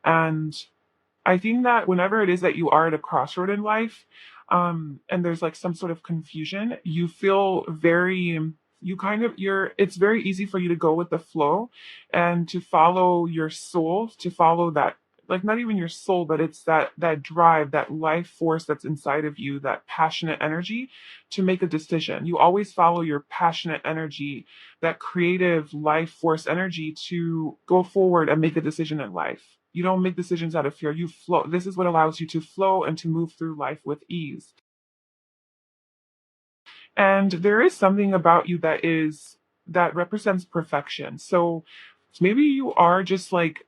And I think that whenever it is that you are at a crossroad in life, and there's like some sort of confusion, you feel very, it's very easy for you to go with the flow and to follow your soul, to follow that, like not even your soul, but it's that drive, that life force that's inside of you, that passionate energy to make a decision. You always follow your passionate energy, that creative life force energy to go forward and make a decision in life. You don't make decisions out of fear. You flow. This is what allows you to flow and to move through life with ease. And there is something about you that represents perfection. So maybe you are just like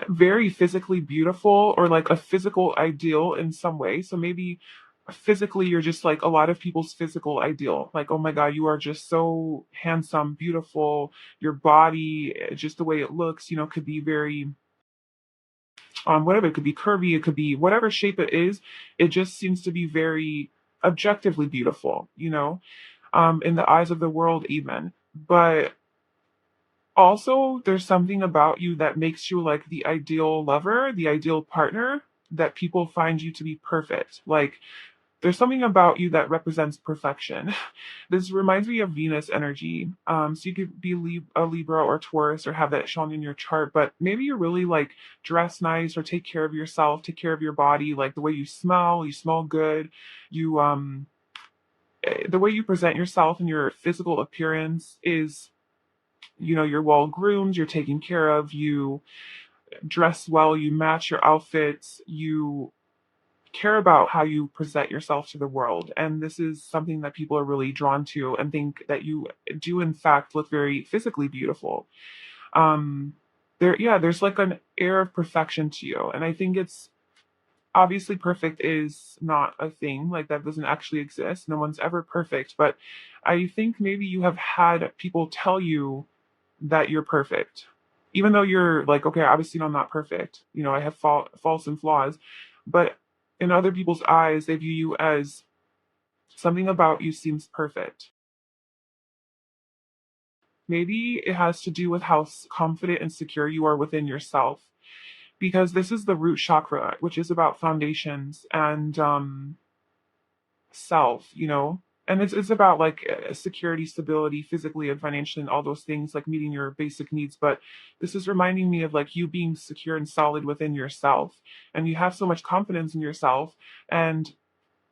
very physically beautiful or like a physical ideal in some way. So maybe physically you're just like a lot of people's physical ideal. Like, oh my God, you are just so handsome, beautiful. Your body, just the way it looks, could be very whatever. It could be curvy, it could be whatever shape it is. It just seems to be very objectively beautiful, in the eyes of the world, even. But also, there's something about you that makes you like the ideal lover, the ideal partner, that people find you to be perfect. Like, there's something about you that represents perfection. This reminds me of Venus energy. So you could be a Libra or Taurus or have that shown in your chart, but maybe you really like dress nice or take care of yourself, take care of your body, like the way you smell good. You the way you present yourself and your physical appearance is, you're well groomed, you're taken care of, you dress well, you match your outfits, you care about how you present yourself to the world. And this is something that people are really drawn to and think that you do in fact look very physically beautiful. Um there's like an air of perfection to you. And I think it's obviously perfect is not a thing, like that doesn't actually exist. No one's ever perfect. But I think maybe you have had people tell you that you're perfect. Even though you're like, okay, obviously I'm not perfect. I have faults and flaws, but in other people's eyes, they view you as something about you seems perfect. Maybe it has to do with how confident and secure you are within yourself, because this is the root chakra, which is about foundations and self, and it's about like security, stability, physically and financially, and all those things, like meeting your basic needs. But this is reminding me of like you being secure and solid within yourself, and you have so much confidence in yourself. And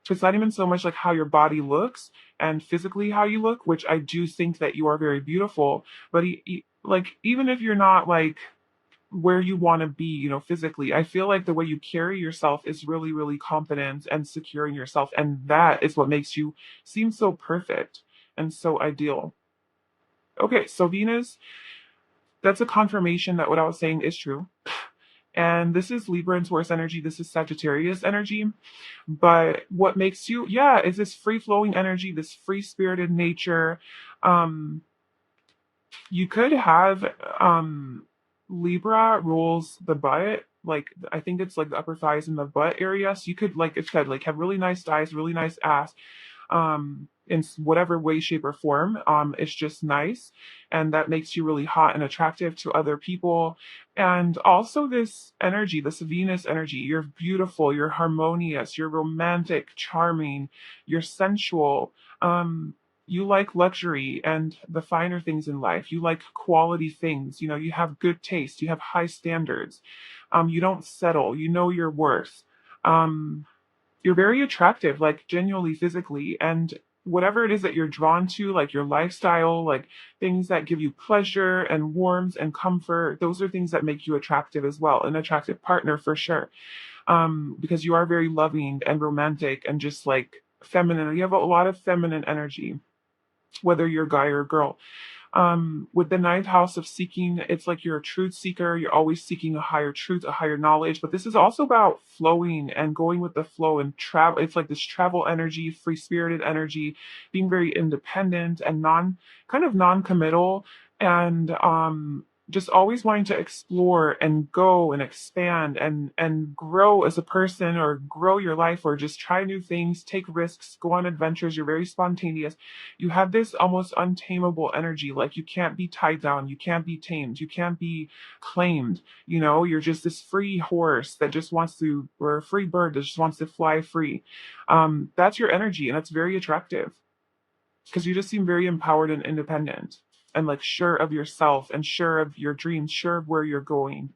it's not even so much like how your body looks and physically how you look, which I do think that you are very beautiful. But like even if you're not like where you want to be, physically. I feel like the way you carry yourself is really, really confident and secure in yourself. And that is what makes you seem so perfect and so ideal. Okay, so Venus, that's a confirmation that what I was saying is true. And this is Libra and Taurus energy. This is Sagittarius energy. But what makes you, yeah, is this free flowing energy, this free spirited nature. Um, You could have Libra rules the butt. Like I think it's like the upper thighs and the butt area. So you could like it's said like have really nice thighs, really nice ass, in whatever way, shape, or form. It's just nice, and that makes you really hot and attractive to other people. And also this energy, this Venus energy. You're beautiful, you're harmonious, you're romantic, charming, you're sensual. You like luxury and the finer things in life. You like quality things. You have good taste. You have high standards. You don't settle. You know your worth. Um, you're very attractive, like genuinely physically. And whatever it is that you're drawn to, like your lifestyle, like things that give you pleasure and warmth and comfort, those are things that make you attractive as well. An attractive partner for sure. Because you are very loving and romantic and just like feminine. You have a lot of feminine energy, whether you're a guy or a girl. With the ninth house of seeking, it's like you're a truth seeker. You're always seeking a higher truth, a higher knowledge. But this is also about flowing and going with the flow and travel. It's like this travel energy, free spirited energy, being very independent and kind of non committal. And just always wanting to explore and go and expand and grow as a person, or grow your life, or just try new things, take risks, go on adventures. You're very spontaneous. You have this almost untamable energy. Like, you can't be tied down, you can't be tamed, you can't be claimed. You're just this free horse that just wants to, or a free bird that just wants to fly free. That's your energy, and that's very attractive because you just seem very empowered and independent, and like sure of yourself and sure of your dreams, sure of where you're going.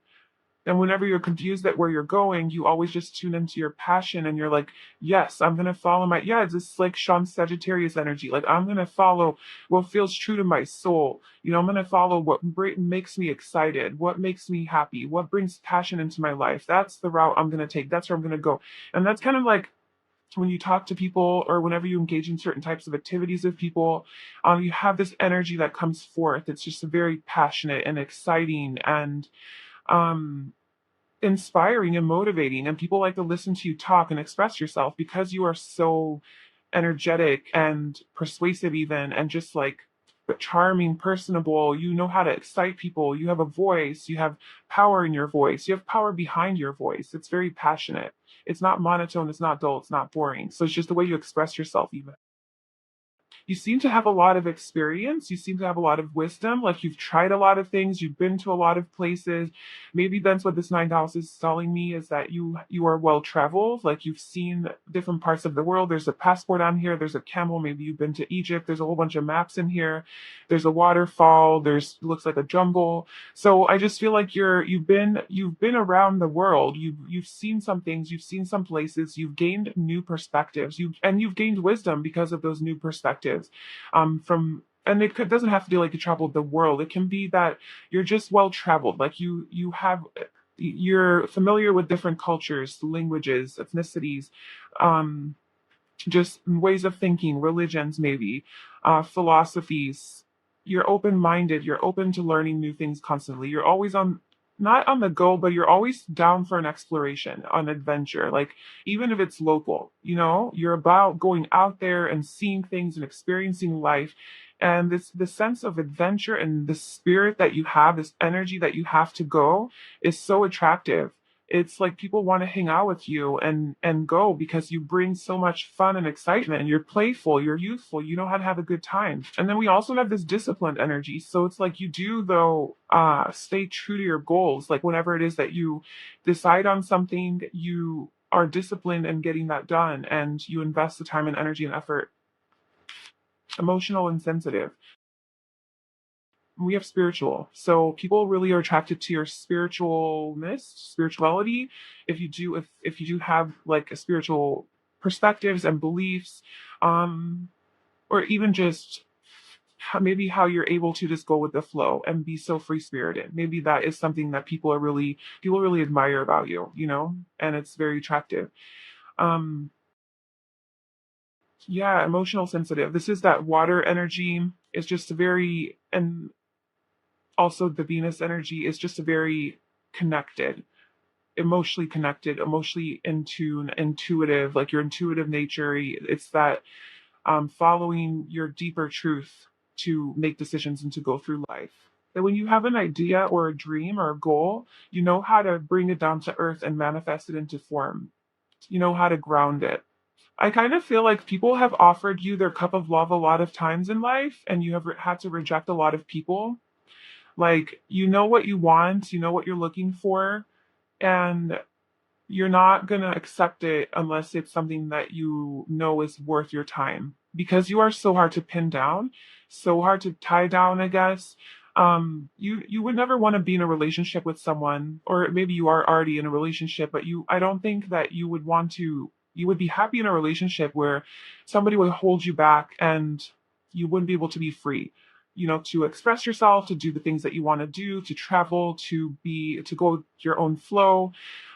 And whenever you're confused at where you're going, you always just tune into your passion, and you're like, yes, I'm going to follow my, yeah, it's this like Sean Sagittarius energy. Like, I'm going to follow what feels true to my soul. I'm going to follow what makes me excited, what makes me happy, what brings passion into my life. That's the route I'm going to take. That's where I'm going to go. And that's kind of like when you talk to people, or whenever you engage in certain types of activities with people, you have this energy that comes forth. It's just very passionate and exciting and um, inspiring and motivating. And people like to listen to you talk and express yourself because you are so energetic and persuasive, even, and just like charming, personable. You know how to excite people. You have a voice. You have power in your voice. You have power behind your voice. It's very passionate. It's not monotone. It's not dull. It's not boring. So it's just the way you express yourself, even. You seem to have a lot of experience. You seem to have a lot of wisdom. Like, you've tried a lot of things. You've been to a lot of places. Maybe that's what this ninth house is telling me, is that you are well traveled. Like, you've seen different parts of the world. There's a passport on here. There's a camel. Maybe you've been to Egypt. There's a whole bunch of maps in here. There's a waterfall. There's looks like a jungle. So I just feel like you've been around the world. You've seen some things. You've seen some places. You've gained new perspectives. You've gained wisdom because of those new perspectives. From and doesn't have to be like you traveled the world. It can be that you're just well traveled. Like, you're familiar with different cultures, languages, ethnicities, um, just ways of thinking, religions, maybe, philosophies. You're open minded. You're open to learning new things constantly. You're always not on the go, but you're always down for an exploration, an adventure. Like, even if it's local, you're about going out there and seeing things and experiencing life. And the sense of adventure and the spirit that you have, this energy that you have to go, is so attractive. It's like people want to hang out with you and go because you bring so much fun and excitement, and you're playful, you're youthful, you know how to have a good time. And then we also have this disciplined energy. So it's like, you do, though, stay true to your goals. Like, whenever it is that you decide on something, you are disciplined in getting that done, and you invest the time and energy and effort. Emotional and sensitive. We have spiritual. So people really are attracted to your spirituality. If you do have like a spiritual perspectives and beliefs, um, or even just maybe how you're able to just go with the flow and be so free spirited. Maybe that is something that people really admire about you, and it's very attractive. Um, yeah, emotional sensitive. This is that water energy. It's just a very, and also the Venus energy is just a very connected, emotionally in tune, intuitive, like your intuitive nature. It's that following your deeper truth to make decisions and to go through life. That when you have an idea or a dream or a goal, you know how to bring it down to earth and manifest it into form. You know how to ground it. I kind of feel like people have offered you their cup of love a lot of times in life, and you have had to reject a lot of people. Like, you know what you want, you know what you're looking for, and you're not going to accept it unless it's something that you know is worth your time. Because you are so hard to pin down, so hard to tie down, I guess. You would never want to be in a relationship with someone, or maybe you are already in a relationship, but I don't think that you would be happy in a relationship where somebody would hold you back and you wouldn't be able to be free, to express yourself, to do the things that you want to do, to travel, to go your own flow.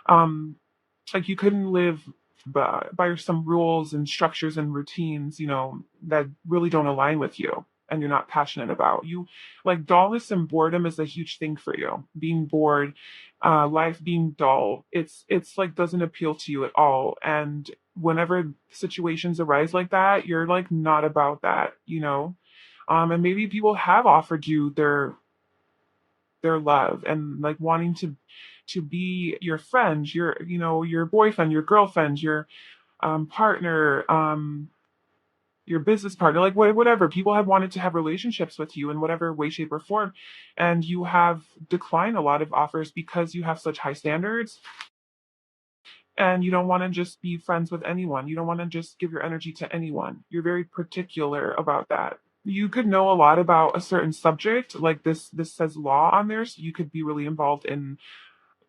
Um, like, you couldn't live by some rules and structures and routines, that really don't align with you and you're not passionate about. Like, dullness and boredom is a huge thing for you. Being bored, life being dull, it's like doesn't appeal to you at all. And whenever situations arise like that, you're like not about that. And maybe people have offered you their love and like wanting to be your friend, your boyfriend, your girlfriend, your partner, your business partner, like whatever. People have wanted to have relationships with you in whatever way, shape, or form, and you have declined a lot of offers because you have such high standards and you don't want to just be friends with anyone. You don't want to just give your energy to anyone. You're very particular about that. You could know a lot about a certain subject, like this says law on there, so you could be really involved in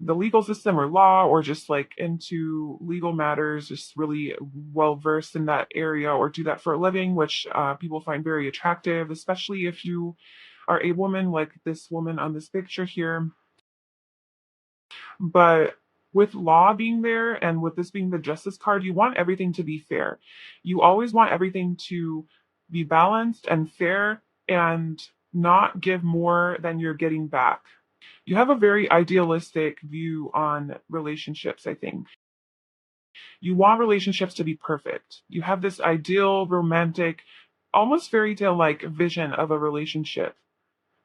the legal system or law, or just like into legal matters, just really well versed in that area, or do that for a living, which people find very attractive, especially if you are a woman like this woman on this picture here. But with law being there and with this being the justice card, you want everything to be fair. You always want everything to be balanced and fair and not give more than you're getting back. You have a very idealistic view on relationships, I think. You want relationships to be perfect. You have this ideal, romantic, almost fairy tale like vision of a relationship.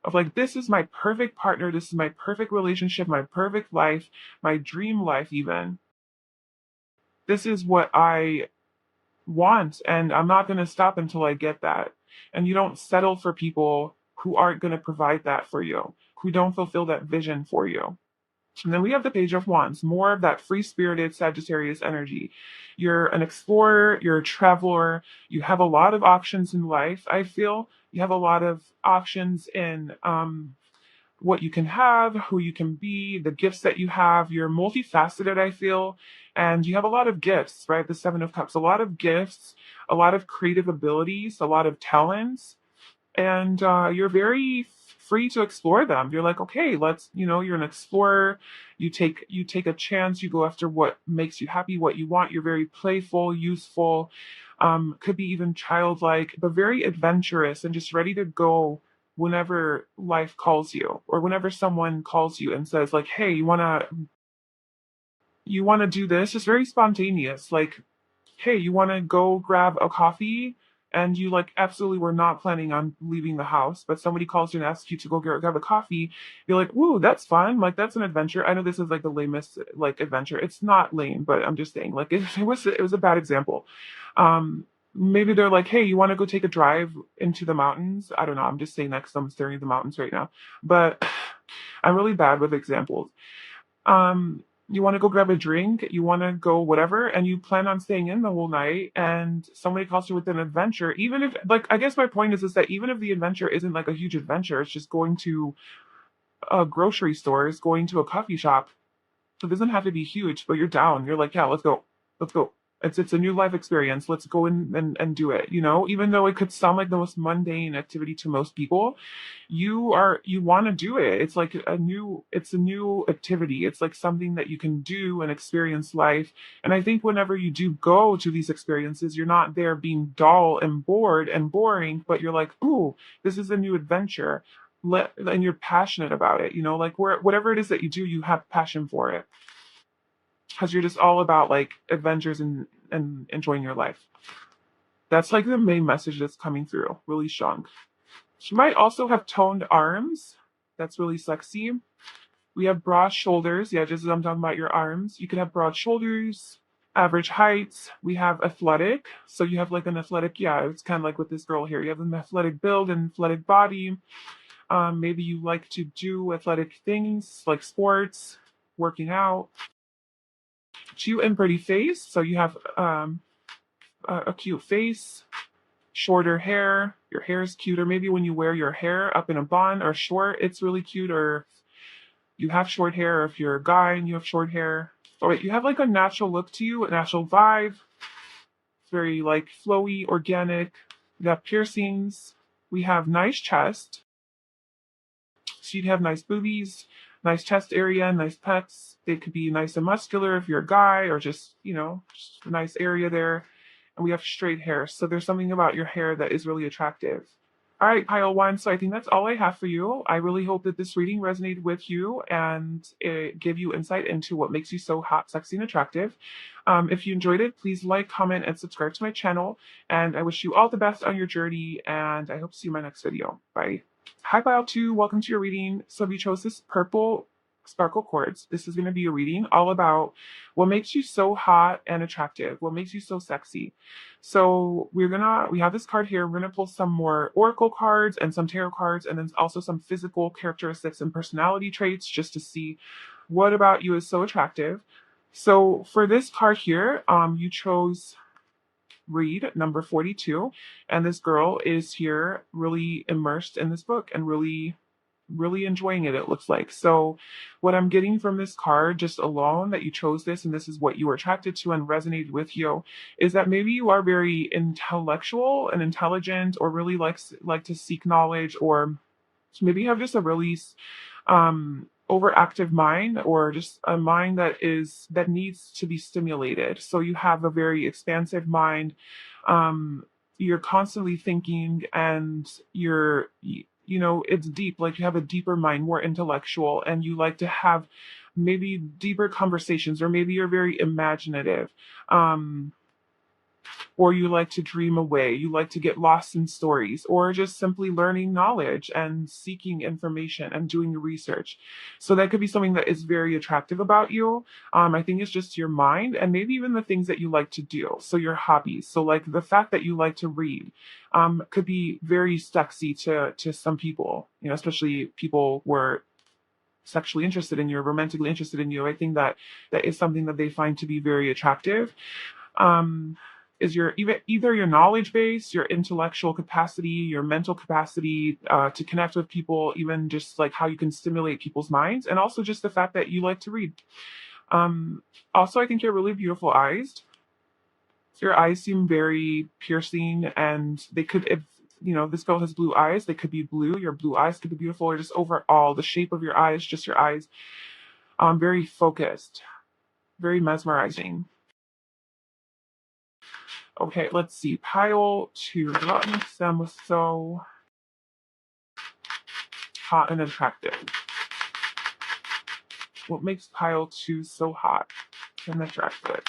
Of like, this is my perfect partner, this is my perfect relationship, my perfect life, my dream life, even. This is what I want, and I'm not going to stop until I get that. And you don't settle for people who aren't going to provide that for you, who don't fulfill that vision for you. And then we have the Page of Wands, more of that free spirited Sagittarius energy. You're an explorer, you're a traveler, you have a lot of options in life, I feel. You have a lot of options in what you can have, who you can be, the gifts that you have. You're multifaceted, I feel. And you have a lot of gifts, right? The Seven of Cups, a lot of gifts, a lot of creative abilities, a lot of talents, and you're very free to explore them. You're like, okay, you're an explorer. You take a chance. You go after what makes you happy, what you want. You're very playful, useful, could be even childlike, but very adventurous and just ready to go whenever life calls you, or whenever someone calls you and says like, hey, you wanna do this. It's very spontaneous. Like, hey, you want to go grab a coffee? And you like absolutely were not planning on leaving the house, but somebody calls you and asks you to go grab a coffee. You're like, "Ooh, that's fun! Like that's an adventure." I know this is like the lamest like adventure. It's not lame, but I'm just saying, like it was a bad example. Maybe they're like, "Hey, you want to go take a drive into the mountains?" I don't know. I'm just saying that because I'm staring at the mountains right now. But I'm really bad with examples. You want to go grab a drink, you want to go whatever, and you plan on staying in the whole night, and somebody calls you with an adventure. Even if, like, I guess my point is that even if the adventure isn't like a huge adventure, it's just going to a grocery store, it's going to a coffee shop. It doesn't have to be huge, but you're down. You're like, yeah, let's go. Let's go. It's a new life experience. Let's go in and do it. Even though it could sound like the most mundane activity to most people, you want to do it. It's like a new activity. It's like something that you can do and experience life. And I think whenever you do go to these experiences, you're not there being dull and bored and boring, but you're like, ooh, this is a new adventure. And you're passionate about it. Like whatever it is that you do, you have passion for it because you're just all about like adventures and enjoying your life. That's like the main message that's coming through, really strong. She might also have toned arms. That's really sexy. We have broad shoulders. Yeah, just as I'm talking about your arms. You could have broad shoulders, average height. We have athletic. So you have like an athletic, yeah, it's kind of like with this girl here. You have an athletic build and athletic body. Maybe you like to do athletic things like sports, working out. Cute and pretty face. So you have a cute face, shorter hair. Your hair is cute, or maybe when you wear your hair up in a bun or short, it's really cute. Or you have short hair, or if you're a guy and you have short hair. Or you have like a natural look to you, a natural vibe. It's very like flowy, organic. We have piercings. We have nice chest. So you'd have nice boobies, nice chest area, nice pecs. They could be nice and muscular if you're a guy, or just a nice area there. And we have straight hair. So there's something about your hair that is really attractive. All right, pile one. So I think that's all I have for you. I really hope that this reading resonated with you and it gave you insight into what makes you so hot, sexy, and attractive. If you enjoyed it, please like, comment, and subscribe to my channel. And I wish you all the best on your journey. And I hope to see you in my next video. Bye. Hi, Pile 2. Welcome to your reading. So, if you chose this purple sparkle quartz, this is going to be a reading all about what makes you so hot and attractive, what makes you so sexy. So, we have this card here. We're going to pull some more oracle cards and some tarot cards, and then also some physical characteristics and personality traits just to see what about you is so attractive. So, for this card here, you chose read number 42, and this girl is here really immersed in this book and really enjoying it looks like. So what I'm getting from this card just alone that you chose this and this is what you were attracted to and resonated with you is that maybe you are very intellectual and intelligent or really like to seek knowledge, or maybe you have just a really overactive mind, or just a mind that needs to be stimulated. So you have a very expansive mind. You're constantly thinking, and it's deep. Like, you have a deeper mind, more intellectual, and you like to have maybe deeper conversations, or maybe you're very imaginative. Or you like to dream away, you like to get lost in stories, or just simply learning knowledge and seeking information and doing research. So that could be something that is very attractive about you. I think it's just your mind, and maybe even the things that you like to do. So your hobbies. So like the fact that you like to read could be very sexy to some people, especially people who are sexually interested in you or romantically interested in you. I think that is something that they find to be very attractive. um, is your either your knowledge base, your intellectual capacity, your mental capacity to connect with people, even just like how you can stimulate people's minds, and also just the fact that you like to read. Um, Also, I think you're really beautiful eyes. Your eyes seem very piercing, and they could, if this girl has blue eyes, they could be blue. Your blue eyes could be beautiful, or just overall the shape of your eyes, just your eyes, very focused, very mesmerizing. Okay, let's see. Pile 2. What makes them so hot and attractive? What makes pile 2 so hot and attractive?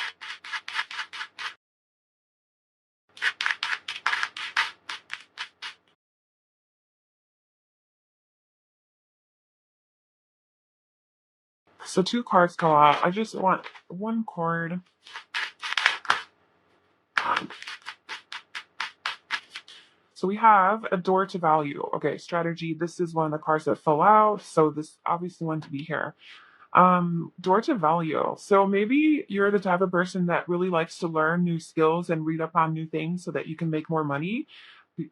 So 2 cards come out. I just want one card. So we have a door to value. Okay, strategy. This is one of the cards that fell out. So this obviously wanted to be here. Door to value. So maybe you're the type of person that really likes to learn new skills and read up on new things so that you can make more money.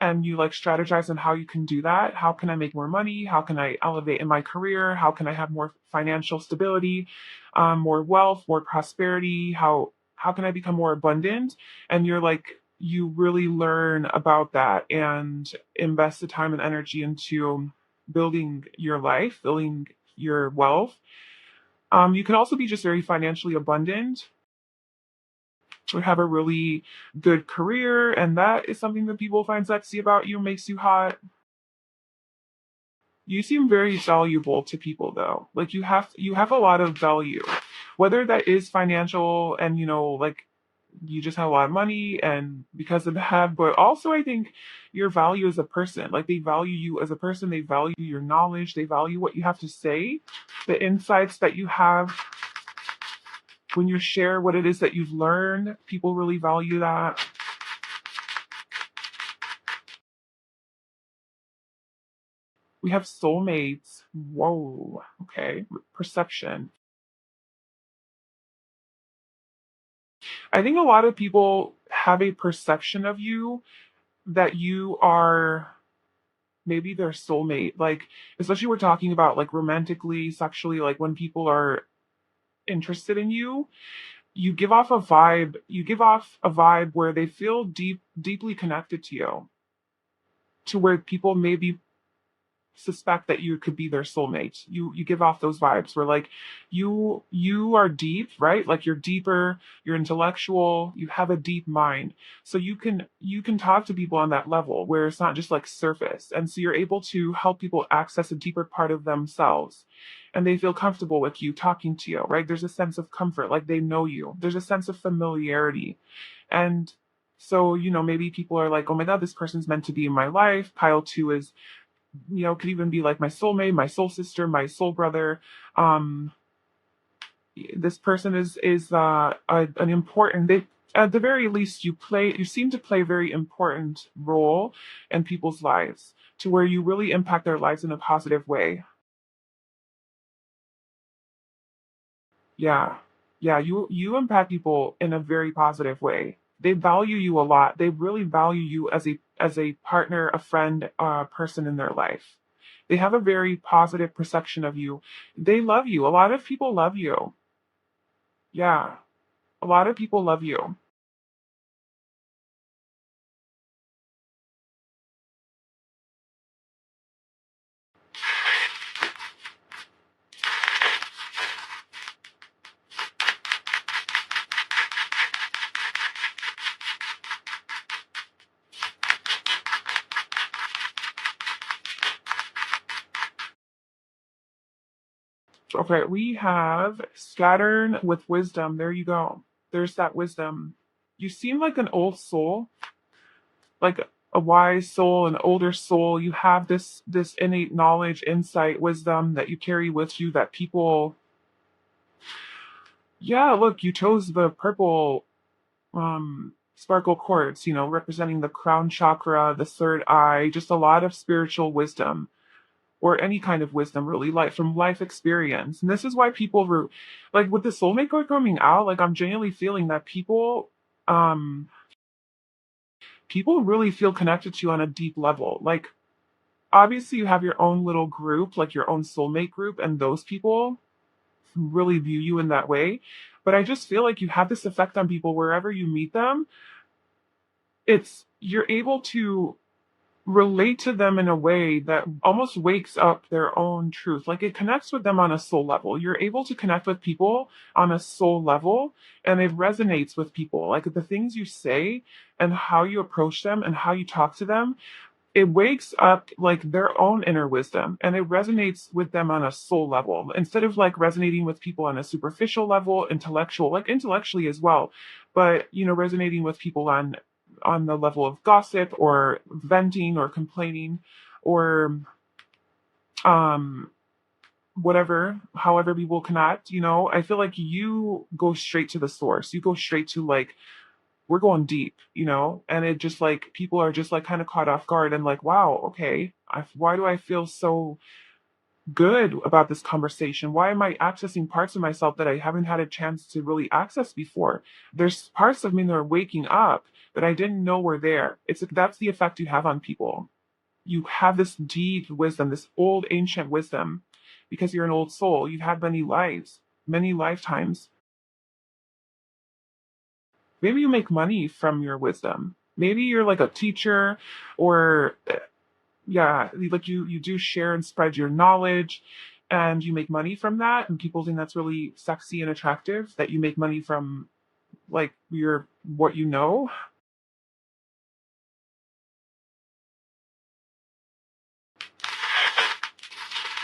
And you like strategize on how you can do that. How can I make more money? How can I elevate in my career? How can I have more financial stability, more wealth, more prosperity? How can I become more abundant? And you really learn about that and invest the time and energy into building your life, building your wealth. You can also be just very financially abundant, or have a really good career, and that is something that people find sexy about you, makes you hot. You seem very valuable to people, though. Like, you have a lot of value, whether that is financial, and like you just have a lot of money and because of that, but also I think your value as a person. Like, they value you as a person, they value your knowledge, they value what you have to say, the insights that you have. When you share what it is that you've learned, people really value that. We have soulmates. Whoa. Okay. Perception. I think a lot of people have a perception of you that you are maybe their soulmate. Like, especially we're talking about like romantically, sexually, like when people are interested in you, you give off a vibe. You give off a vibe where they feel deeply connected to you, to where people maybe suspect that you could be their soulmate. You give off those vibes where like you are deep, right? Like, you're deeper, you're intellectual, you have a deep mind. So you can talk to people on that level where it's not just like surface. And so you're able to help people access a deeper part of themselves. And they feel comfortable with you talking to you, right? There's a sense of comfort, like they know you. There's a sense of familiarity. And so, maybe people are like, oh my God, this person's meant to be in my life. Pile 2 is Could even be like my soulmate, my soul sister, my soul brother. Um, this person is an important. They, at the very least, you seem to play a very important role in people's lives to where you really impact their lives in a positive way. Yeah. Yeah, you impact people in a very positive way. They value you a lot. They really value you as a partner, a friend, person in their life. They have a very positive perception of you. They love you. A lot of people love you. Yeah, a lot of people love you. Okay, we have Saturn with wisdom. There you go. There's that wisdom. You seem like an old soul, like a wise soul, an older soul. You have this innate knowledge, insight, wisdom that you carry with you that people. Yeah, look, you chose the purple sparkle quartz, representing the crown chakra, the third eye, just a lot of spiritual wisdom or any kind of wisdom really, like from life experience. And this is why people were like with the soulmate card coming out, like I'm genuinely feeling that um people really feel connected to you on a deep level. Like obviously you have your own little group, like your own soulmate group, and those people really view you in that way. But I just feel like you have this effect on people wherever you meet them. It's you're able to relate to them in a way that almost wakes up their own truth. Like it connects with them on a soul level. You're able to connect with people on a soul level and it resonates with people. Like the things you say and how you approach them and how you talk to them, it wakes up like their own inner wisdom and it resonates with them on a soul level instead of like resonating with people on a superficial level, intellectual, like intellectually as well, but resonating with people on the level of gossip or venting or complaining or um whatever, however people connect. I feel like you go straight to the source. You go straight to like we're going deep, and it just like people are just like kind of caught off guard and like, wow, okay, why do I feel so good about this conversation? Why am I accessing parts of myself that I haven't had a chance to really access before? There's parts of me that are waking up that I didn't know were there. It's like that's the effect you have on people. You have this deep wisdom, this old ancient wisdom, because you're an old soul. You've had many lives, many lifetimes. Maybe you make money from your wisdom. Maybe you're like a teacher or yeah, like you do share and spread your knowledge and you make money from that and people think that's really sexy and attractive that you make money from like your what you know.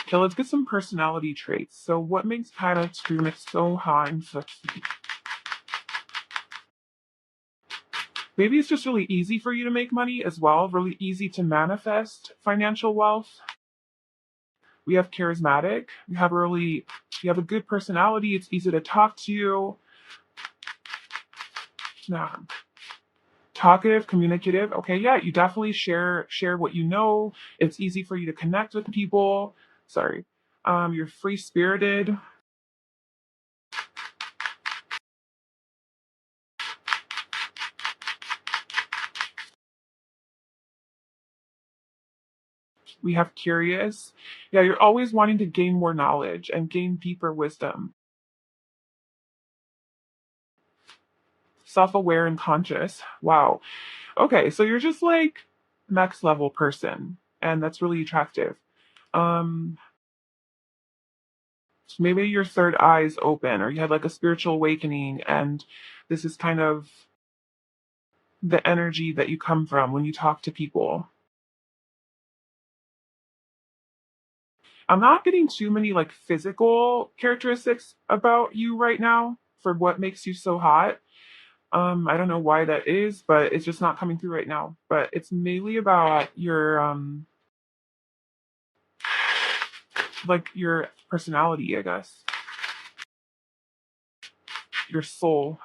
Okay, let's get some personality traits. So what makes Hannah Truman so hot and sexy? Maybe it's just really easy for you to make money as well, really easy to manifest financial wealth. We have charismatic. You have a good personality. It's easy to talk to you. Yeah. Talkative, communicative. Okay, yeah, you definitely share what you know. It's easy for you to connect with people. Sorry. You're free spirited. We have curious. Yeah, you're always wanting to gain more knowledge and gain deeper wisdom. Self-aware and conscious. Wow. Okay, so you're just like next level person, and that's really attractive. Um, so maybe your third eye is open, or you had like a spiritual awakening, and this is kind of the energy that you come from when you talk to people. I'm not getting too many like physical characteristics about you right now for what makes you so hot. I don't know why that is, but it's just not coming through right now. But it's mainly about your like your personality, I guess, your soul.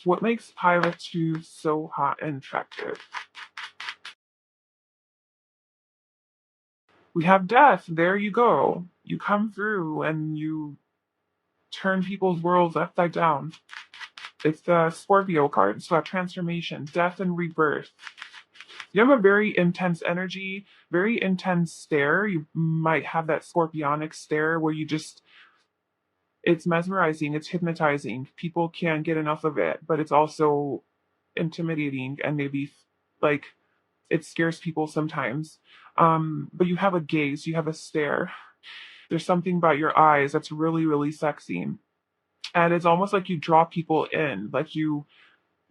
What makes Pilot 2 so hot and attractive? We have death. There you go. You come through and you turn people's worlds upside down. It's the Scorpio card. So that transformation, death and rebirth. You have a very intense energy, very intense stare. You might have that scorpionic stare where you just, it's mesmerizing, it's hypnotizing. People can't get enough of it, but it's also intimidating and maybe like it scares people sometimes. But you have a gaze, you have a stare. There's something about your eyes that's really, really sexy. And it's almost like you draw people in, like you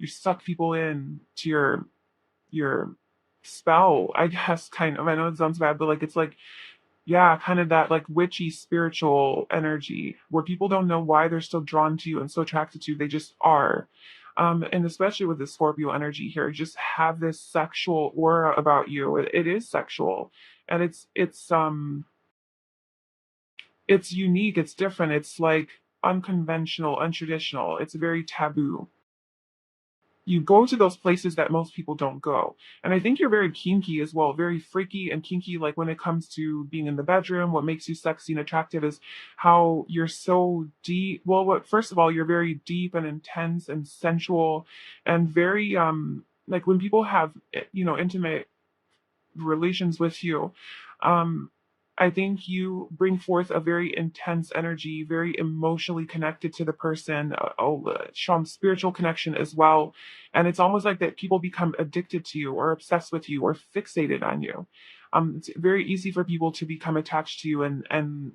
suck people in to your spell, I guess, kind of. I know it sounds bad, but like it's like, yeah, kind of that like witchy spiritual energy where people don't know why they're still drawn to you and so attracted to you. They just are. And especially with the Scorpio energy here, you just have this sexual aura about you. It is sexual. And it's unique, it's different, it's like unconventional, untraditional, it's very taboo. You go to those places that most people don't go. And I think you're very kinky as well, very freaky and kinky. Like when it comes to being in the bedroom, what makes you sexy and attractive is how you're so deep. Well, first of all, you're very deep and intense and sensual and very, like when people have, intimate relations with you, um, I think you bring forth a very intense energy, very emotionally connected to the person, some spiritual connection as well. And it's almost like that people become addicted to you or obsessed with you or fixated on you. It's very easy for people to become attached to you and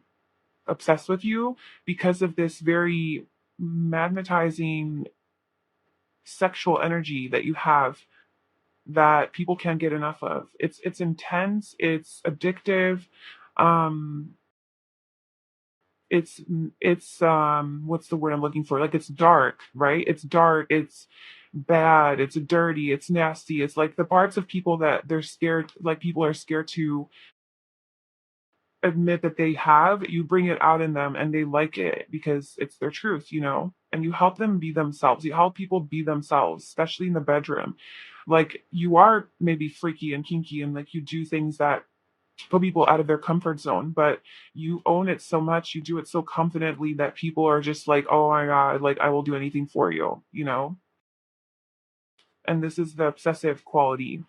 obsessed with you because of this very magnetizing sexual energy that you have that people can't get enough of. It's intense, it's addictive, um, it's what's the word I'm looking for? Like it's dark, right? It's dark, it's bad, it's dirty, it's nasty. It's like the parts of people that they're scared, like people are scared to admit that they have, you bring it out in them and they like it because it's their truth. And you help them be themselves. You help people be themselves, especially in the bedroom. Like you are maybe freaky and kinky and like you do things that put people out of their comfort zone, but you own it so much, you do it so confidently that people are just like, oh my God, like I will do anything for you. And this is the obsessive quality.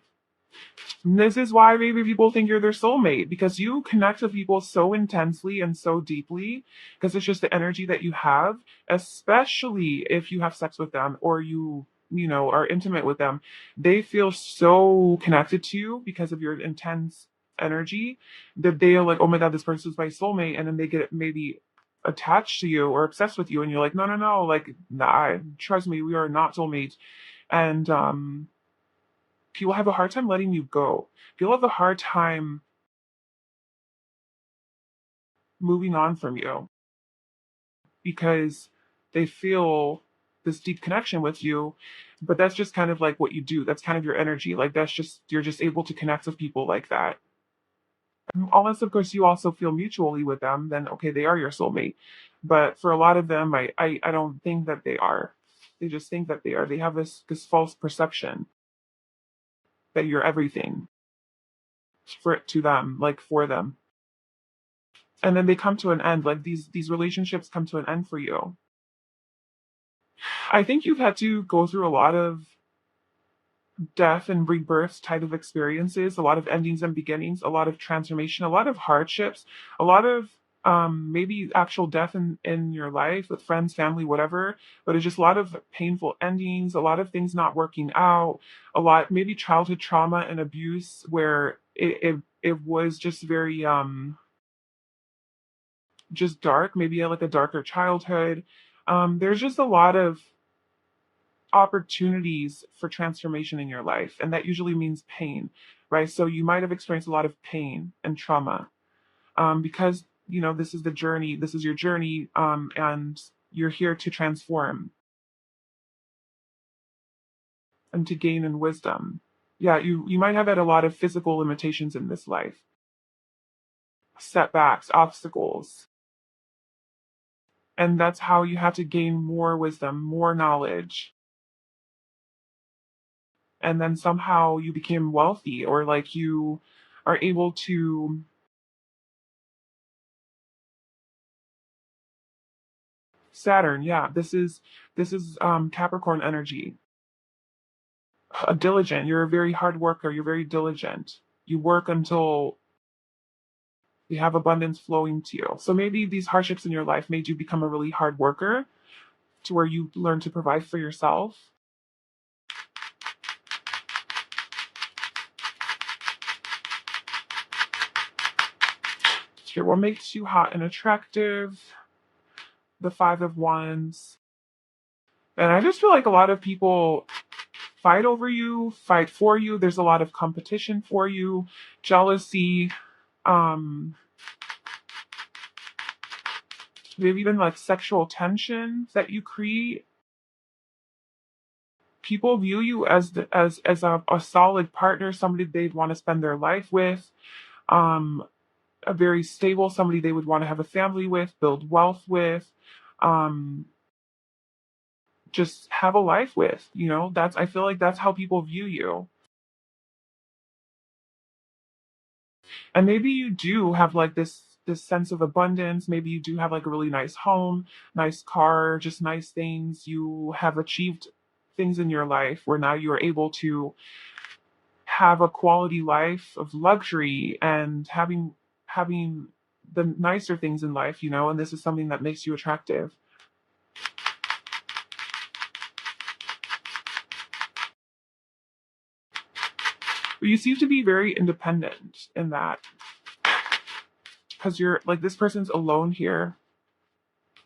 This is why maybe people think you're their soulmate because you connect with people so intensely and so deeply because it's just the energy that you have, especially if you have sex with them or you are intimate with them. They feel so connected to you because of your intense energy that they are like, oh my God, this person's my soulmate. And then they get maybe attached to you or obsessed with you. And you're like, no, no, no, like, nah, trust me, we are not soulmates. And, people have a hard time letting you go. People have a hard time moving on from you because they feel this deep connection with you. But that's just kind of like what you do. That's kind of your energy. Like that's just, you're just able to connect with people like that. Unless, of course, you also feel mutually with them, then okay, they are your soulmate. But for a lot of them, I don't think that they are. They just think that they are. They have this false perception that you're everything to them, like for them. And then they come to an end, like these relationships come to an end for you. I think you've had to go through a lot of death and rebirth type of experiences, a lot of endings and beginnings, a lot of transformation, a lot of hardships, a lot of maybe actual death in your life with friends, family, whatever, but it's just a lot of painful endings, a lot of things not working out, a lot maybe childhood trauma and abuse where it was just very just dark, maybe like a darker childhood. There's just a lot of opportunities for transformation in your life, and that usually means pain, right? So you might have experienced a lot of pain and trauma because this is the journey, this is your journey, and you're here to transform and to gain in wisdom. Yeah, you might have had a lot of physical limitations in this life. setbacks, obstacles. And that's how you have to gain more wisdom, more knowledge. And then somehow you became wealthy, or like you are able to. Saturn, yeah, this is Capricorn energy. A diligent, you're a very hard worker, you're very diligent. You work until you have abundance flowing to you. So maybe these hardships in your life made you become a really hard worker to where you learn to provide for yourself. Here, what makes you hot and attractive? The Five of Wands. And I just feel like a lot of people fight over you, fight for you. There's a lot of competition for you, jealousy, um, maybe even like sexual tension that you create. People view you as a solid partner, somebody they'd want to spend their life with, um, a very stable, somebody they would want to have a family with, build wealth with, um, just have a life with. That's I feel like that's how people view you. And maybe you do have like this sense of abundance. Maybe you do have like a really nice home, nice car, just nice things. You have achieved things in your life where now you are able to have a quality life of luxury and having the nicer things in life, and this is something that makes you attractive. But you seem to be very independent in that because you're like this person's alone here.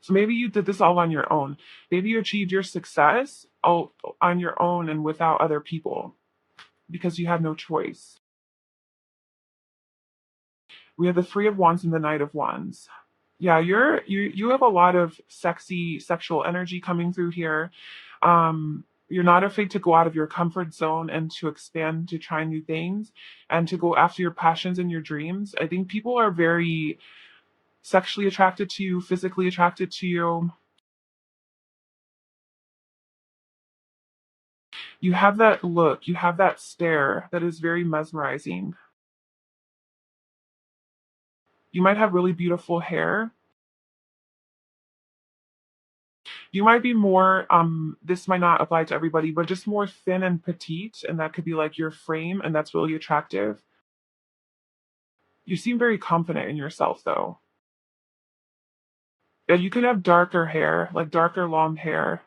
So maybe you did this all on your own. Maybe you achieved your success all on your own and without other people because you had no choice. We have the Three of Wands and the Knight of Wands. Yeah, you have a lot of sexy sexual energy coming through here. You're not afraid to go out of your comfort zone and to expand, to try new things, and to go after your passions and your dreams. I think people are very sexually attracted to you, physically attracted to you. You have that look, you have that stare that is very mesmerizing. You might have really beautiful hair. You might be more, this might not apply to everybody, but just more thin and petite, and that could be like your frame, and that's really attractive. You seem very confident in yourself, though. And you can have darker hair, like darker long hair.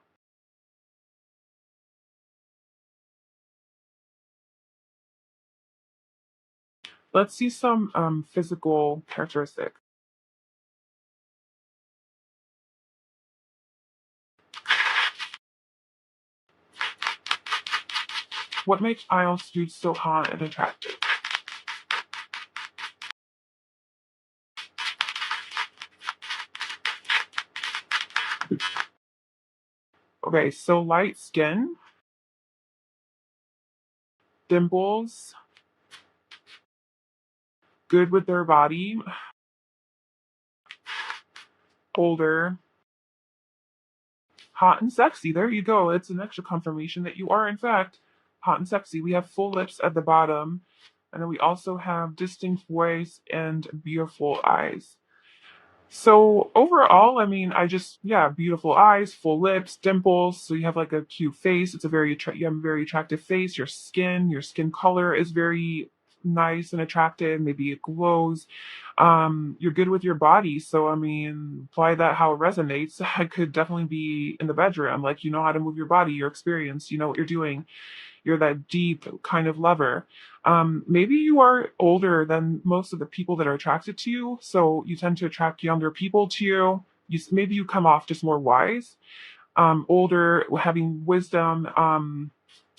Let's see some physical characteristics. What makes Isle Street so hot and attractive? Okay, so light skin, dimples, good with their body, older, hot and sexy. There you go. It's an extra confirmation that you are, in fact, hot and sexy. We have full lips at the bottom, and then we also have distinct voice and beautiful eyes. So overall, I mean, yeah, beautiful eyes, full lips, dimples. So you have like a cute face. It's a you have a very attractive face. Your skin color is very nice and attractive. Maybe it glows. You're good with your body. So I mean, apply that how it resonates. I could definitely be in the bedroom. Like you know how to move your body. You're experienced. You know what you're doing. You're that deep kind of lover. Maybe you are older than most of the people that are attracted to you, so you tend to attract younger people to you. Maybe you come off just more wise, older, having wisdom.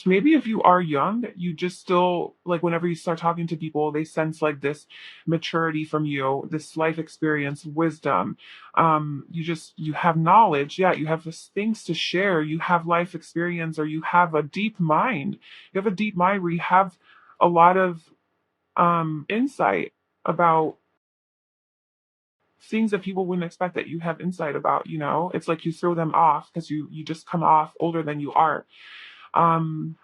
Maybe if you are young, you just still like whenever you start talking to people, they sense like this maturity from you, this life experience, wisdom. You have knowledge, yeah, you have things to share, you have life experience, or you have a deep mind. You have a deep mind where you have a lot of insight about things that people wouldn't expect that you have insight about, you know? It's like you throw them off because you just come off older than you are. Um,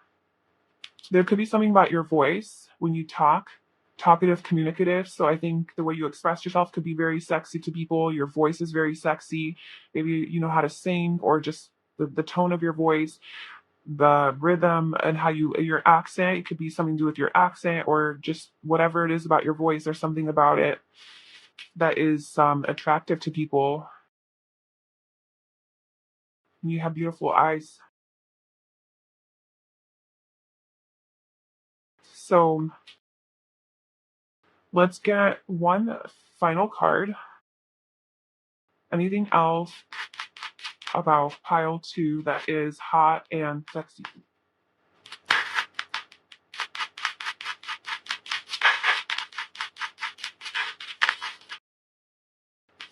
there could be something about your voice when you talk, talkative, communicative. So I think the way you express yourself could be very sexy to people. Your voice is very sexy. Maybe you know how to sing, or just the tone of your voice, the rhythm, and how your accent. It could be something to do with your accent, or just whatever it is about your voice. There's something about it that is attractive to people. You have beautiful eyes. So let's get one final card. Anything else about pile two that is hot and sexy?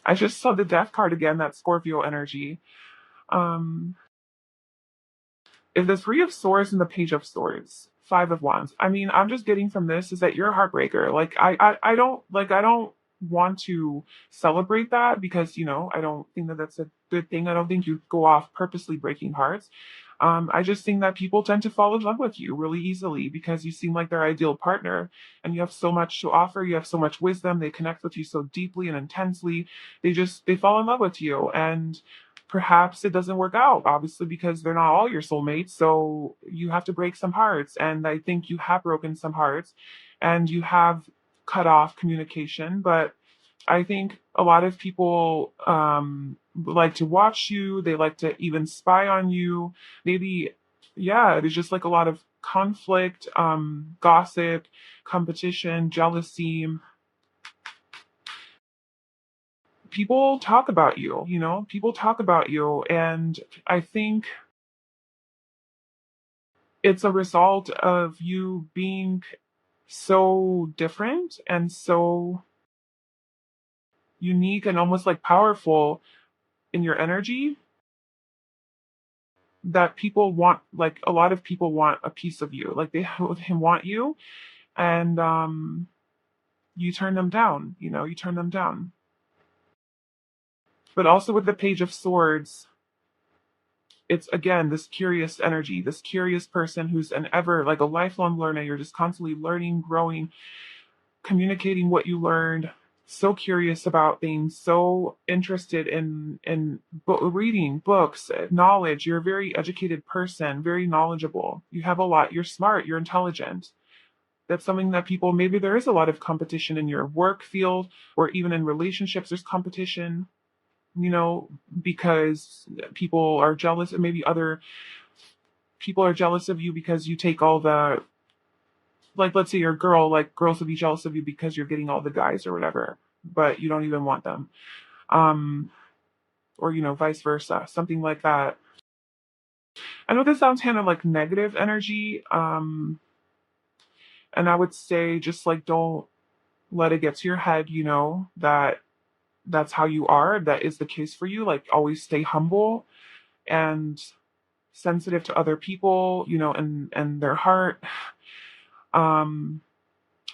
I just saw the death card again, that Scorpio energy. Um, if the Three of Swords and the Page of Swords, Five of Wands. I mean, I'm just getting from this is that you're a heartbreaker. Like I don't want to celebrate that because I don't think that that's a good thing. I don't think you go off purposely breaking hearts. I just think that people tend to fall in love with you really easily because you seem like their ideal partner and you have so much to offer. You have so much wisdom. They connect with you so deeply and intensely. They fall in love with you, and perhaps it doesn't work out, obviously, because they're not all your soulmates. So you have to break some hearts. And I think you have broken some hearts and you have cut off communication. But I think a lot of people like to watch you, they like to even spy on you. Maybe, yeah, there's just like a lot of conflict, gossip, competition, jealousy. People talk about you, people talk about you. And I think it's a result of you being so different and so unique and almost like powerful in your energy that people want, like a lot of people want a piece of you, like they want you. And you turn them down, you turn them down. But also with the Page of Swords, it's again this curious energy, this curious person who's an ever like a lifelong learner. You're just constantly learning, growing, communicating what you learned, so curious about things, so interested in reading books, knowledge. You're a very educated person, very knowledgeable. You have a lot. You're smart. You're intelligent. That's something that people, maybe there is a lot of competition in your work field or even in relationships. There's competition, you know, because people are jealous, and maybe other people are jealous of you because you take all the, like, let's say you're a girl, like girls would be jealous of you because you're getting all the guys or whatever, but you don't even want them. Um, or, vice versa, something like that. I know this sounds kind of like negative energy. And I would say just like don't let it get to your head, that that's how you are. That is the case for you. Like always stay humble and sensitive to other people, and their heart. Um,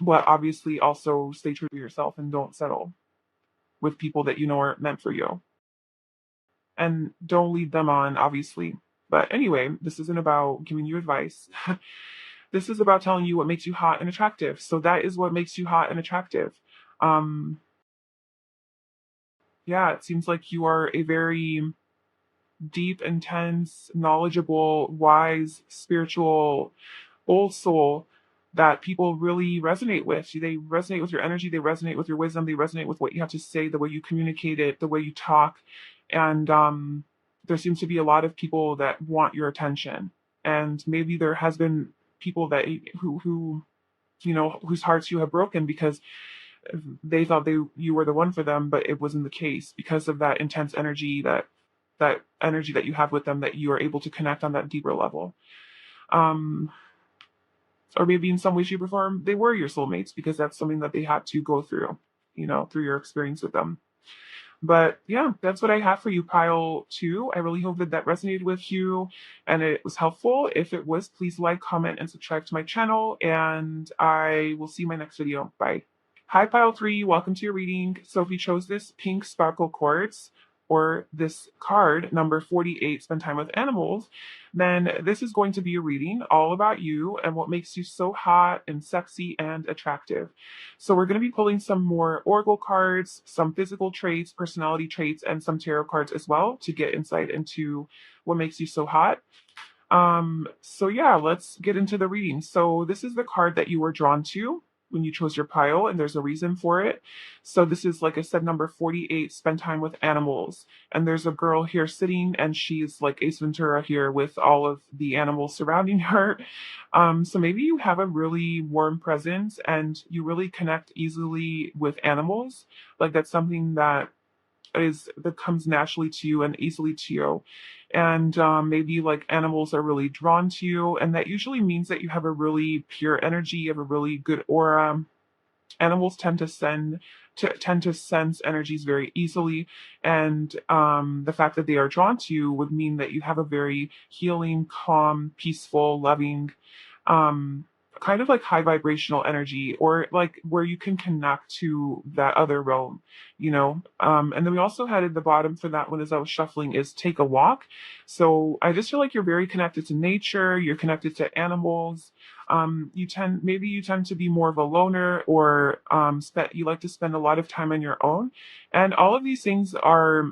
but obviously also stay true to yourself and don't settle with people that you know aren't meant for you. And don't lead them on, obviously. But anyway, this isn't about giving you advice. This is about telling you what makes you hot and attractive. So that is what makes you hot and attractive. Um, yeah, it seems like you are a very deep, intense, knowledgeable, wise, spiritual, old soul that people really resonate with. They resonate with your energy, they resonate with your wisdom, they resonate with what you have to say, the way you communicate it, the way you talk. And there seems to be a lot of people that want your attention. And maybe there has been people that who whose hearts you have broken because they thought you were the one for them, but it wasn't the case because of that intense energy, that energy that you have with them, that you are able to connect on that deeper level. Um, or maybe in some way, shape, or form, they were your soulmates because that's something that they had to go through, through your experience with them. But yeah, that's what I have for you, pile two. I really hope that that resonated with you and it was helpful. If it was, please like, comment, and subscribe to my channel. And I will see you in my next video. Bye. Hi, Pile 3. Welcome to your reading. So, if you chose this pink sparkle quartz or this card, number 48, spend time with animals, then this is going to be a reading all about you and what makes you so hot and sexy and attractive. So, we're going to be pulling some more oracle cards, some physical traits, personality traits, and some tarot cards as well to get insight into what makes you so hot. So yeah, let's get into the reading. So this is the card that you were drawn to when you chose your pile, and there's a reason for it. So this is, like I said, number 48, spend time with animals. And there's a girl here sitting, and she's like Ace Ventura here with all of the animals surrounding her. So maybe you have a really warm presence and you really connect easily with animals. Like that's something that comes naturally to you and easily to you. And maybe like animals are really drawn to you, and that usually means that you have a really pure energy, you have a really good aura. Animals tend to sense energies very easily, and the fact that they are drawn to you would mean that you have a very healing, calm, peaceful, loving, um, kind of like high vibrational energy, or like where you can connect to that other realm, you know. And then we also had at the bottom for that one as I was shuffling is take a walk. So I just feel like you're very connected to nature, you're connected to animals. You tend to be more of a loner, or you like to spend a lot of time on your own, and all of these things are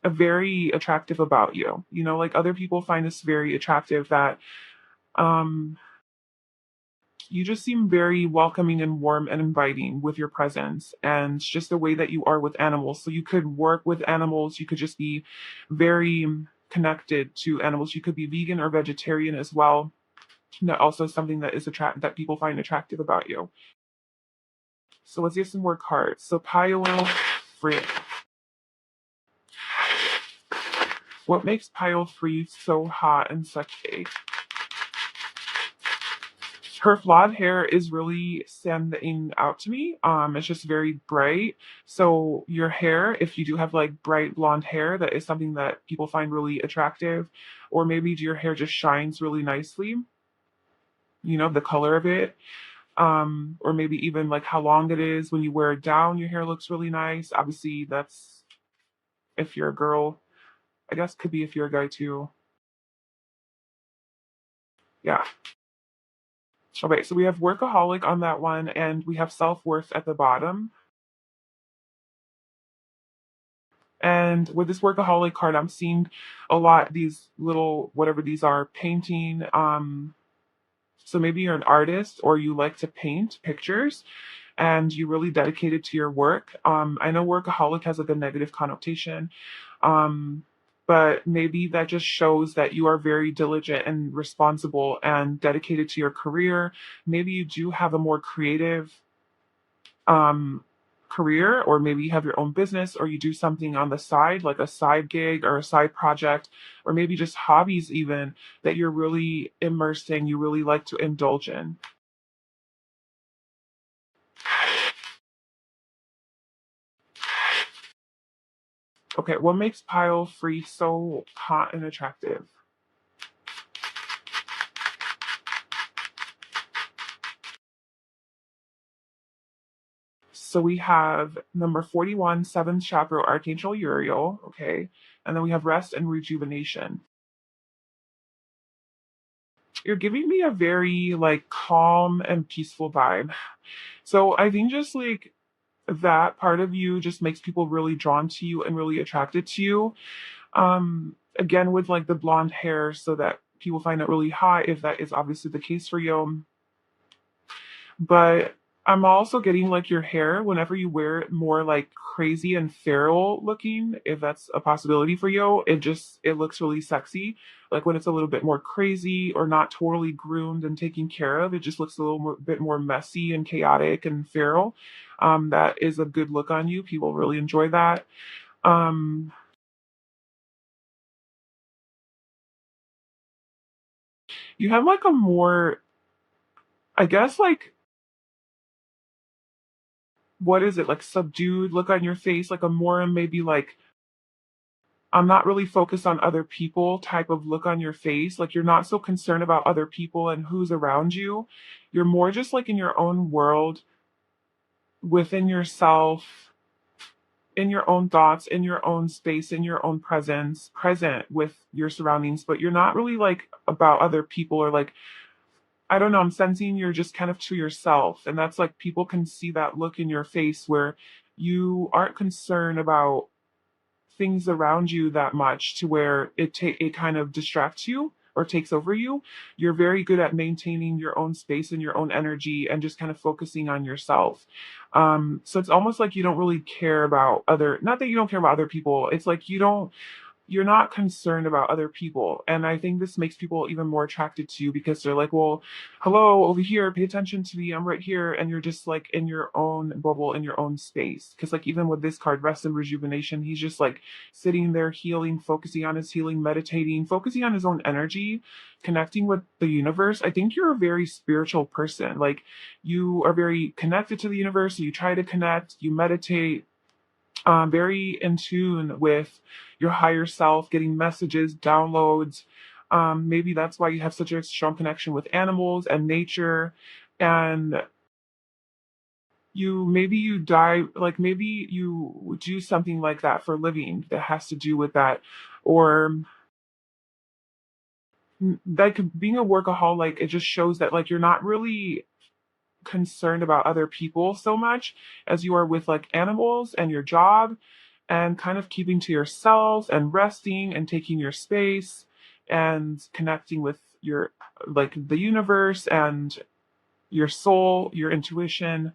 very attractive about you. You know, like other people find this very attractive, that um you just seem very welcoming and warm and inviting with your presence, and just the way that you are with animals. So you could work with animals, you could just be very connected to animals. You could be vegan or vegetarian as well. That also is something that people find attractive about you. So let's get some more cards. So pile free. What makes pile free so hot and sexy? Her blonde hair is really standing out to me. It's just very bright. So your hair, if you do have like bright blonde hair, that is something that people find really attractive. Or maybe your hair just shines really nicely, you know, the color of it. Or maybe even like how long it is. When you wear it down, your hair looks really nice. Obviously, that's if you're a girl. I guess could be if you're a guy too. Yeah. Okay, so we have workaholic on that one, and we have self-worth at the bottom. And with this workaholic card, I'm seeing a lot these little whatever these are painting. So maybe you're an artist or you like to paint pictures and you really dedicated to your work. I know workaholic has like a negative connotation, um, but maybe that just shows that you are very diligent and responsible and dedicated to your career. Maybe you do have a more creative um, career, or maybe you have your own business, or you do something on the side, like a side gig or a side project, or maybe just hobbies, even that you're really immersed in, you really like to indulge in. Okay, what makes pile free so hot and attractive? So we have number 41, seventh chakra, Archangel Uriel. Okay. And then we have rest and rejuvenation. You're giving me a very like calm and peaceful vibe. So I think just like that part of you just makes people really drawn to you and really attracted to you. Again, with like the blonde hair, so that people find it really hot, if that is obviously the case for you. But I'm also getting like your hair, whenever you wear it more like crazy and feral looking, if that's a possibility for you, it looks really sexy. Like when it's a little bit more crazy or not totally groomed and taken care of, it just looks a bit more messy and chaotic and feral. That is a good look on you. People really enjoy that. Um, you have like a more, I guess, like, what is it, like subdued look on your face, like a more maybe like I'm not really focused on other people type of look on your face. Like you're not so concerned about other people and who's around you. You're more just like in your own world, within yourself, in your own thoughts, in your own space, in your own presence, present with your surroundings, but you're not really like about other people or like, I don't know, I'm sensing you're just kind of to yourself. And that's like people can see that look in your face where you aren't concerned about things around you that much to where it kind of distracts you or takes over you. You're very good at maintaining your own space and your own energy and just kind of focusing on yourself. So it's almost like you don't really care about other, not that you don't care about other people. It's like you're not concerned about other people. And I think this makes people even more attracted to you because they're like, well, hello, over here, pay attention to me. I'm right here. And you're just like in your own bubble, in your own space. Because, like, even with this card, rest and rejuvenation, he's just like sitting there healing, focusing on his healing, meditating, focusing on his own energy, connecting with the universe. I think you're a very spiritual person. Like, you are very connected to the universe. You try to connect, you meditate, very in tune with your higher self, getting messages, downloads. Maybe that's why you have such a strong connection with animals and nature. And maybe you die, like maybe you do something like that for a living that has to do with that. Or like being a workaholic, it just shows that like you're not really concerned about other people so much as you are with like animals and your job, and kind of keeping to yourself and resting and taking your space and connecting with your like the universe and your soul, your intuition,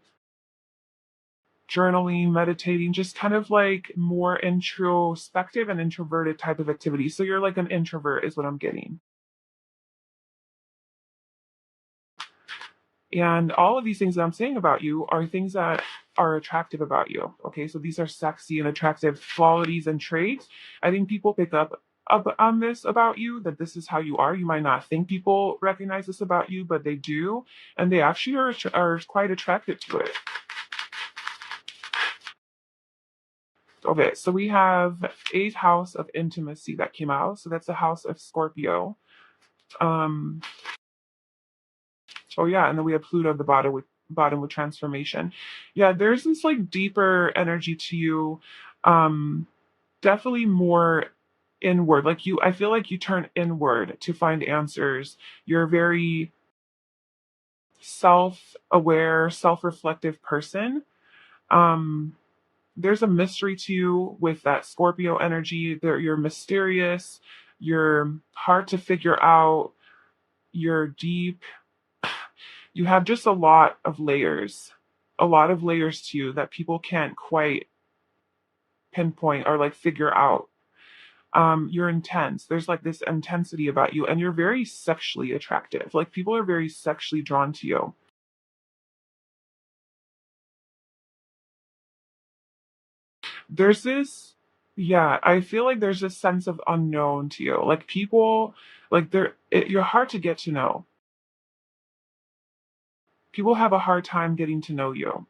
journaling, meditating, just kind of like more introspective and introverted type of activity. So you're like an introvert is what I'm getting. And all of these things that I'm saying about you are things that are attractive about you. Okay, so these are sexy and attractive qualities and traits. I think people pick up on this about you, that this is how you are. You might not think people recognize this about you, but they do, and they actually are quite attracted to it. Okay, so we have eighth house of intimacy that came out. So that's the house of Scorpio. Um, Oh yeah, and then we have Pluto at the bottom with transformation. Yeah, there's this like deeper energy to you. Um, Definitely more inward. Like you, I feel like you turn inward to find answers. You're a very self-aware, self-reflective person. Um, there's a mystery to you with that Scorpio energy. You're mysterious. You're hard to figure out. You're deep. You have just a lot of layers to you that people can't quite pinpoint or like figure out. You're intense. There's like this intensity about you, and you're very sexually attractive. Like people are very sexually drawn to you. There's this, yeah, I feel like there's this sense of unknown to you. Like people, like you're hard to get to know. People have a hard time getting to know you.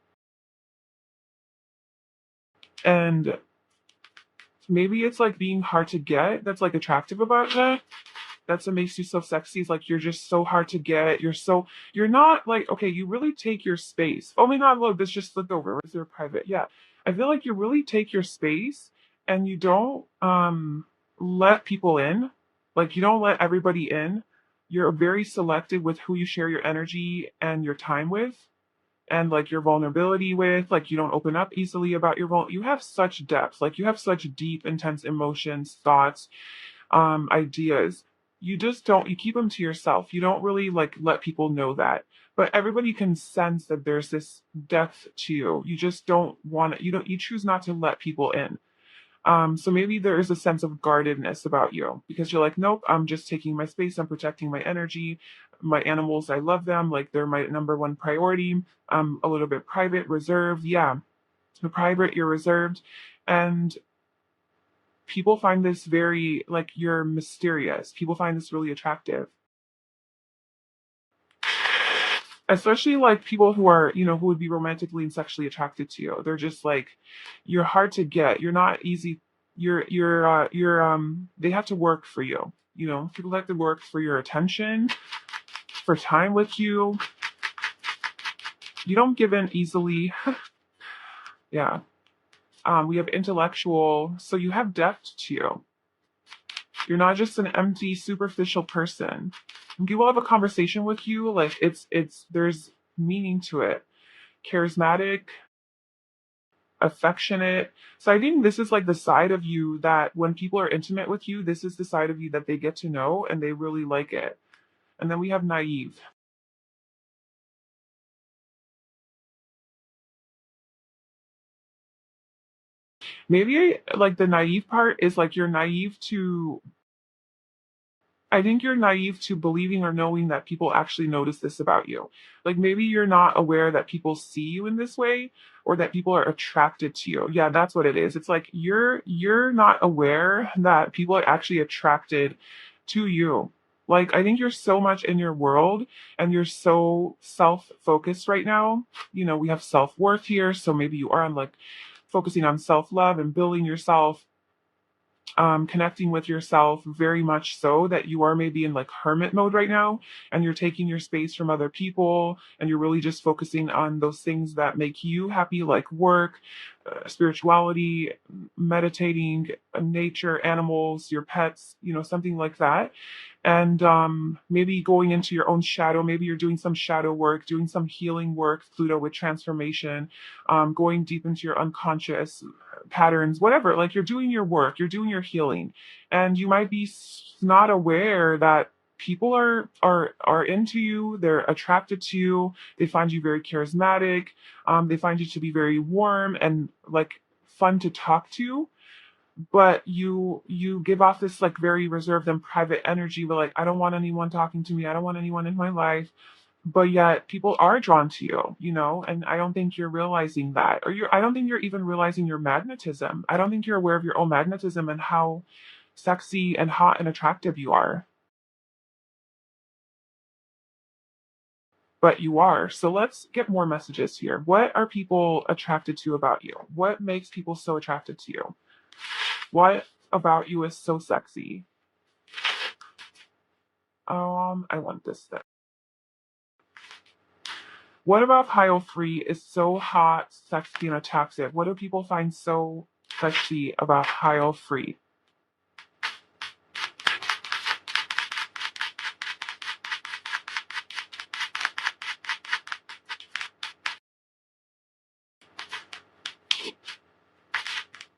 And maybe it's like being hard to get that's like attractive about that. That's what makes you so sexy. Is like you're just so hard to get. You're not like, okay, you really take your space. Oh my god, look, this just slipped over. Is there private? Yeah. I feel like you really take your space and you don't let people in. Like you don't let everybody in. You're very selective with who you share your energy and your time with, and like your vulnerability with. Like you don't open up easily about you have such depth. Like you have such deep intense emotions, thoughts, ideas. You just don't, you keep them to yourself. You don't really like let people know that. But everybody can sense that there's this depth to you. You just don't want to, you choose not to let people in. So maybe there is a sense of guardedness about you because you're like, nope, I'm just taking my space. I'm protecting my energy. My animals, I love them. Like they're my number one priority. I'm a little bit private, reserved. Yeah, you're private, you're reserved. And people find this very, like, you're mysterious. People find this really attractive. Especially like people who are, who would be romantically and sexually attracted to you. They're just like, you're hard to get. You're not easy. They have to work for you. People have to work for your attention, for time with you. You don't give in easily. Yeah. We have intellectual, so you have depth to you. You're not just an empty, superficial person. When people have a conversation with you, like there's meaning to it. Charismatic, affectionate. So I think this is like the side of you that when people are intimate with you, this is the side of you that they get to know and they really like it. And then we have naive. Maybe like the naive part is like you're naive to I think you're naive to believing or knowing that people actually notice this about you. Like maybe you're not aware that people see you in this way or that people are attracted to you. Yeah, that's what it is. It's like you're not aware that people are actually attracted to you. Like I think you're so much in your world and you're so self-focused right now. You know, we have self-worth here, so maybe you are on like focusing on self-love and building yourself connecting with yourself very much so that you are maybe in like hermit mode right now and you're taking your space from other people and you're really just focusing on those things that make you happy, like work, spirituality, meditating, nature, animals, your pets, you know, something like that. And maybe going into your own shadow. Maybe you're doing some shadow work, doing some healing work, Pluto with transformation, going deep into your unconscious patterns, whatever. Like you're doing your work, you're doing your healing, and you might be not aware that people are into you, they're attracted to you, they find you very charismatic, they find you to be very warm and like fun to talk to, but you give off this like very reserved and private energy, but like I don't want anyone talking to me, I don't want anyone in my life, but yet people are drawn to you, you know, and I don't think you're realizing that, or I don't think you're even realizing your magnetism. I don't think you're aware of your own magnetism and how sexy and hot and attractive you are, but you are. So let's get more messages here. What are people attracted to about you? What makes people so attracted to you? What about you is so sexy? I want this thing. What about pile three is so hot, sexy, and attractive? What do people find so sexy about pile three?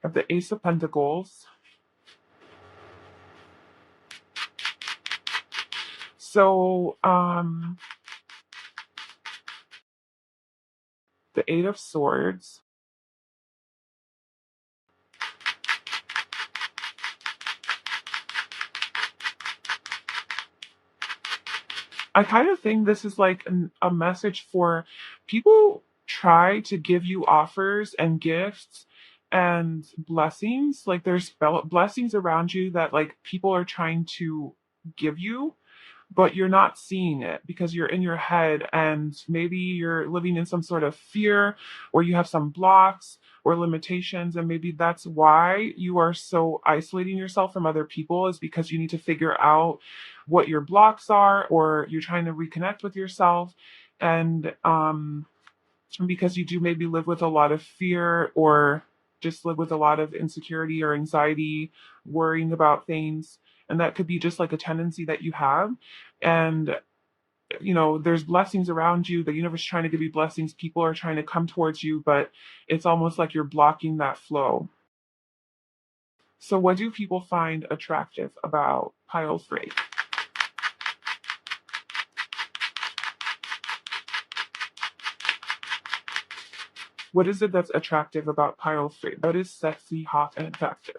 Of the Ace of Pentacles. So, the Eight of Swords. I kind of think this is like a message for people try to give you offers and gifts and blessings. Like there's blessings around you that like people are trying to give you, but you're not seeing it because you're in your head and maybe you're living in some sort of fear or you have some blocks or limitations, and maybe that's why you are so isolating yourself from other people, is because you need to figure out what your blocks are, or you're trying to reconnect with yourself. And because you do maybe live with a lot of fear or just live with a lot of insecurity or anxiety, worrying about things. And that could be just like a tendency that you have. And, you know, there's blessings around you. The universe is trying to give you blessings. People are trying to come towards you, but it's almost like you're blocking that flow. So, what do people find attractive about pile three? What is it that's attractive about pile three? What is sexy, hot, and attractive?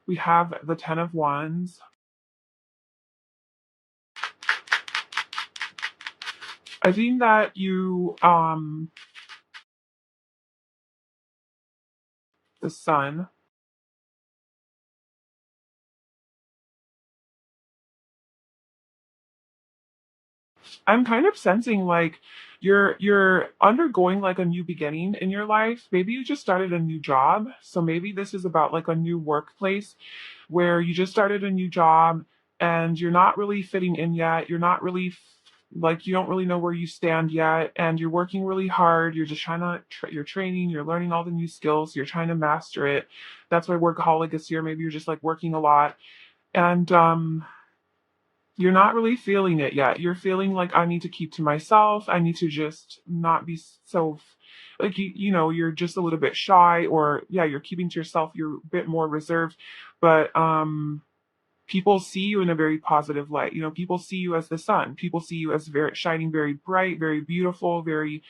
We have the Ten of Wands. I think that you, the Sun. I'm kind of sensing like you're undergoing like a new beginning in your life. Maybe you just started a new job. So maybe this is about like a new workplace where you just started a new job and you're not really fitting in yet. You're not really like, you don't really know where you stand yet, and you're working really hard. You're just trying to you're training, you're learning all the new skills, you're trying to master it. That's why workaholic is here. Maybe you're just like working a lot, and you're not really feeling it yet. You're feeling like, I need to keep to myself. I need to just not be so, like, you're just a little bit shy, or yeah, you're keeping to yourself. You're a bit more reserved, but people see you in a very positive light. People see you as the sun. People see you as very shining, very bright, very beautiful, very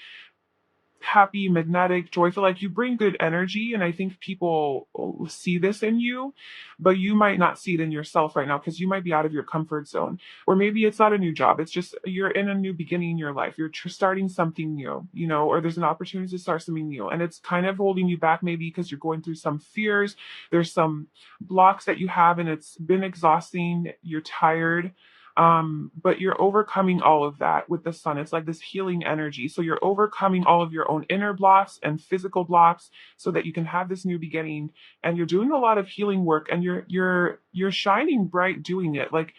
happy, magnetic, joyful. Like, you bring good energy, and I think people see this in you, but you might not see it in yourself right now because you might be out of your comfort zone. Or maybe it's not a new job, it's just you're in a new beginning in your life. You're starting something new, or there's an opportunity to start something new, and it's kind of holding you back, maybe because you're going through some fears. There's some blocks that you have, and it's been exhausting. You're tired, but you're overcoming all of that with the sun. It's like this healing energy. So you're overcoming all of your own inner blocks and physical blocks so that you can have this new beginning. And you're doing a lot of healing work, and you're shining bright doing it. Like,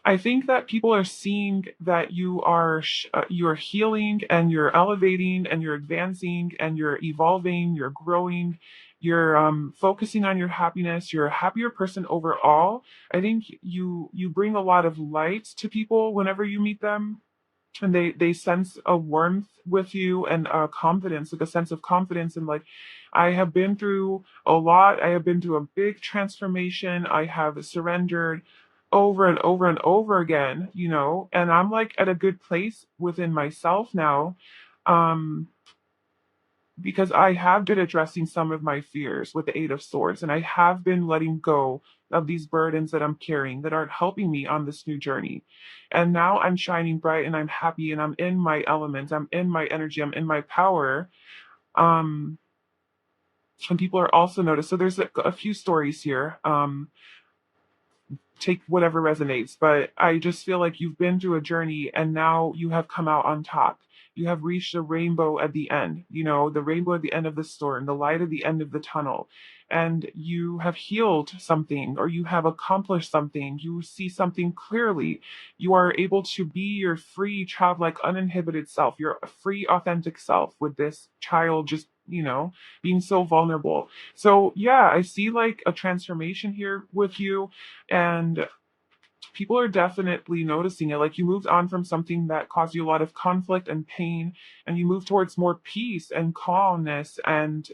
I think that people are seeing that you're healing, and you're elevating, and you're advancing, and you're evolving, you're growing, you're focusing on your happiness. You're a happier person overall. I think you bring a lot of light to people whenever you meet them, and they sense a warmth with you, and a confidence, like a sense of confidence. And like, I have been through a lot. I have been through a big transformation. I have surrendered over and over and over again, and I'm like at a good place within myself now. um because I have been addressing some of my fears with the Eight of Swords, and I have been letting go of these burdens that I'm carrying that aren't helping me on this new journey. And now I'm shining bright, and I'm happy, and I'm in my element. I'm in my energy. I'm in my power. Um, and people are also noticed. So there's a few stories here. Take whatever resonates, but I just feel like you've been through a journey, and now you have come out on top. You have reached a rainbow at the end, the rainbow at the end of the storm, the light at the end of the tunnel. And you have healed something, or you have accomplished something. You see something clearly. You are able to be your free, childlike, uninhibited self, your free, authentic self, with this child just, being so vulnerable. So, yeah, I see like a transformation here with you, and people are definitely noticing it. Like, you moved on from something that caused you a lot of conflict and pain, and you move towards more peace and calmness and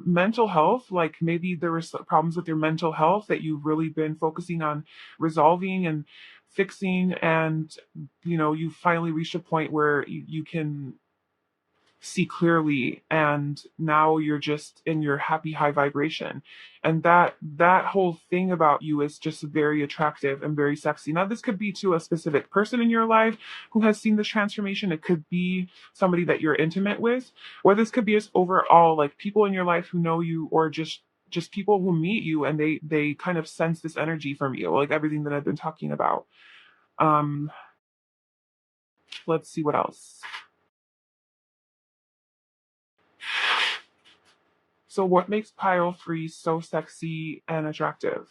mental health. Like, maybe there were some problems with your mental health that you've really been focusing on resolving and fixing, and you finally reached a point where you can see clearly, and now you're just in your happy high vibration. And that whole thing about you is just very attractive and very sexy. Now, this could be to a specific person in your life who has seen this transformation. It could be somebody that you're intimate with, or this could be just overall, like, people in your life who know you, or just people who meet you, and they kind of sense this energy from you, like everything that I've been talking about. um let's see what else. So what makes pile freeze so sexy and attractive?